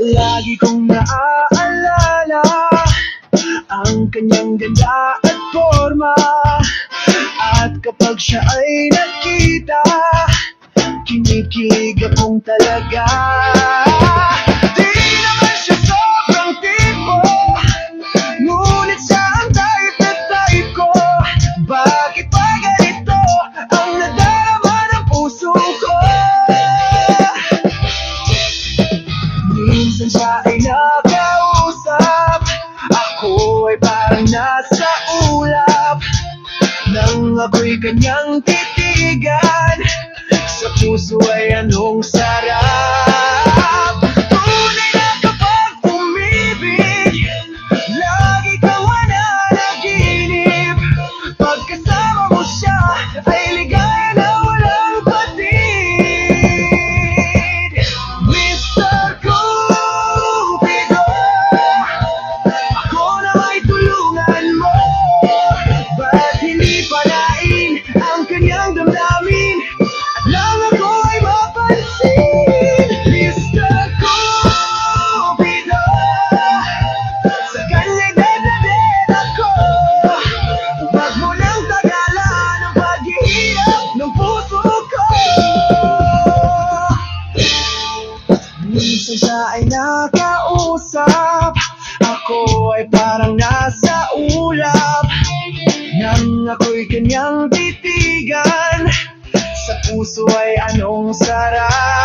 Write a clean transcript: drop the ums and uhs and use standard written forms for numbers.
Lagi kong naaalala ang kanyang ganda at forma, at kapag siya ay nakita, kinikilig akong talaga. Di naman siya sobrang tipo, ngunit siya ang type na type ko. Bakit ba ganito ang nadarama ng puso ko? Minsan siya ay nakausap, ako ay parang nasa ulap, nang ako'y kanyang titigan, sa puso ay anong sarap. Tunay na kapag umibig, lagi kang mananaginip. Pagkasama mo siya, ay ligaya na walang patid. Mr. Cupido, ako na may tulungan mo. Ba't hindi palain ang kanyang damdamin, at lang ako ay mapansin? Mr. Cupido, sa kanya'y dead ako. Huwag mo nang tagalan ang paghihirap ng puso ko. Minsan siya ay nakausap, ako ay parang nasa ulap, nang ako'y kanyang titigan, sa puso ay anong sarap.